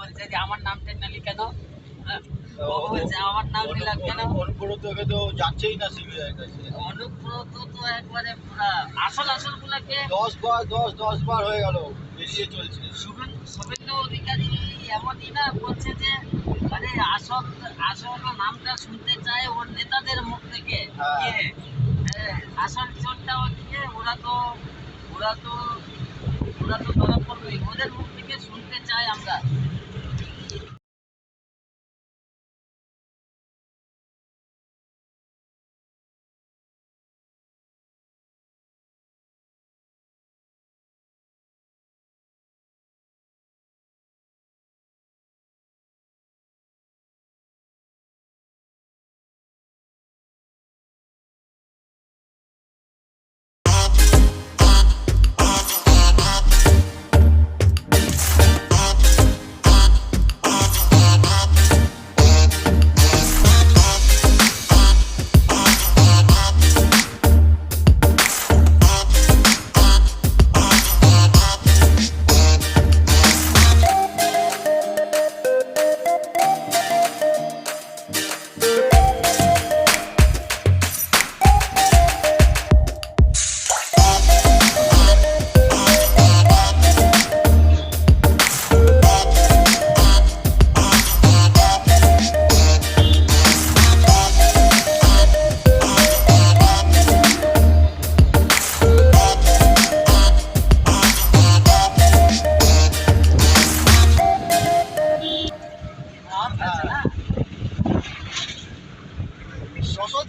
বলছে যে আমার নামটা নিলি কেন? ও বলছে আমার নাম নিলাম কেন? অনুব্রত তো যাচ্ছেই না সিবিআই কাছে। অনুব্রত তো একবারে পুরা আসল গুলাকে 10 বার হয়ে গেল বেরিয়ে চলছে। শুভেন্দু অধিকারী এমনই না বলছে যে মানে আসল নামটা শুনতে চায় ওর নেতাদের মুখ থেকে। আসল চোরটা হচ্ছে ওরা তো ধরা পড়বে, ওদের মুখ থেকে শুনতে চাই আমরা।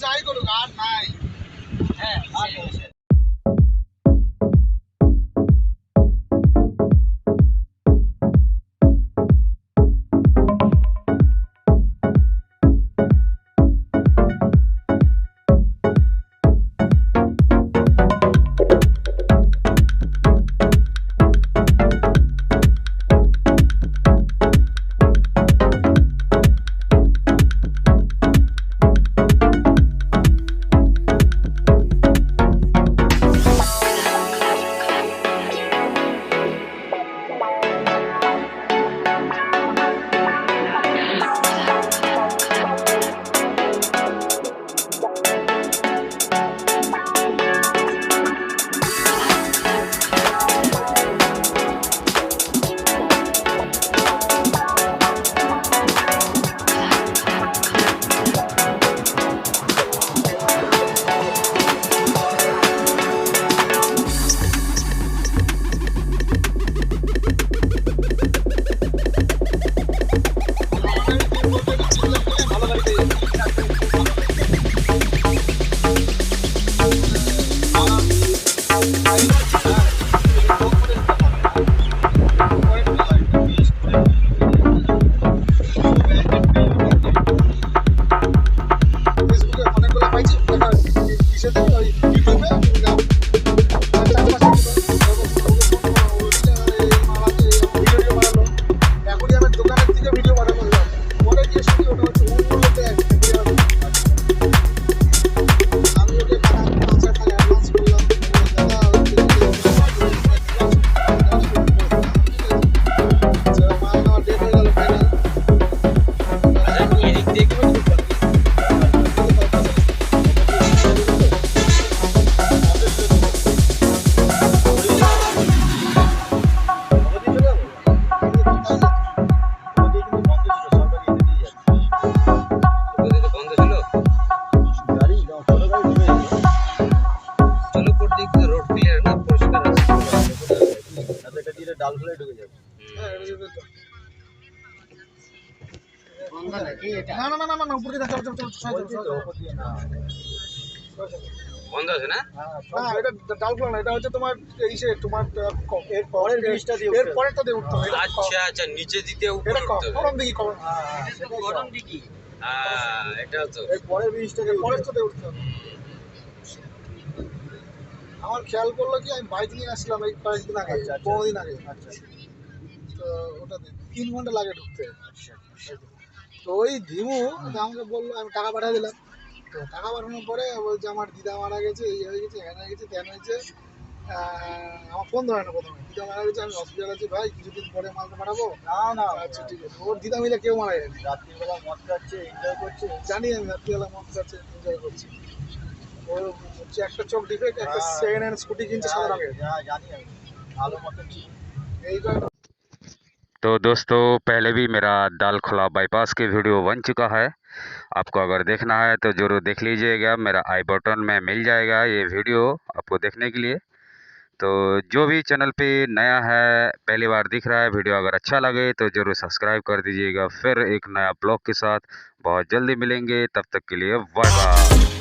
যাই করুক আর নাই। হ্যাঁ ডাল ফেলে ঢুকে যাবে। না উপরে বন্ধ আছে না? না এটা ডালগুলো না, এটা হচ্ছে তোমার এই সে তোমার এর পরের ব্রিজটা দিয়ে এর পরেরটা দিয়ে উঠতে হবে। আচ্ছা নিচে দিতে উপরে এটা উঠতে হবে। গরম দিকে গরম দিকি। এটা তো এর পরের ব্রিজটাকে পরেরটা দিয়ে উঠতে হবে। আমার খেয়াল করলো কি আমি বাইক নিয়ে আসলাম এই কয়েকদিন আগে, 15 দিন আগে। আচ্ছা তো ওটাতে 3 ঘন্টা লাগে ঢুকতে। তো ওই ধিমু আমাকে বললো, আমি টাকা পাঠিয়ে দিলাম। তো টাকা পাঠানোর পরে বলছে আমার দিদা মারা গেছে, এই হয়ে গেছে, হ্যান হয়ে গেছে, ত্যান হয়েছে। আমার ফোন ধরে না প্রথমে, দিদা মারা গেছে, আমি হসপিটাল আছি ভাই, কিছুদিন পরে মালটা পাঠাবো। না না, আচ্ছা ঠিক আছে, ওর দিদা মিলে কেউ মারা যায়নি। রাত্রিবেলা মদ খাচ্ছে, এনজয় করছে। জানি আমি রাত্রিবেলা মদ খাচ্ছে, এনজয় করছি। ওর হচ্ছে একটা চোখ ডিফেক্ট, একটা হ্যাঁ। সেকেন্ড হ্যান্ড স্কুটি কিনছে সাদা রঙের, হ্যাঁ জানি আমি, ভালো মতন ছিল। এই কারণে। तो दोस्तों पहले भी मेरा दालखोला बाईपास की वीडियो बन चुका है। आपको अगर देखना है तो ज़रूर देख लीजिएगा, मेरा आई बटन में मिल जाएगा ये वीडियो आपको देखने के लिए। तो जो भी चैनल पे नया है, पहली बार दिख रहा है, वीडियो अगर अच्छा लगे तो ज़रूर सब्सक्राइब कर दीजिएगा। फिर एक नया ब्लॉग के साथ बहुत जल्दी मिलेंगे, तब तक के लिए बाय बाय।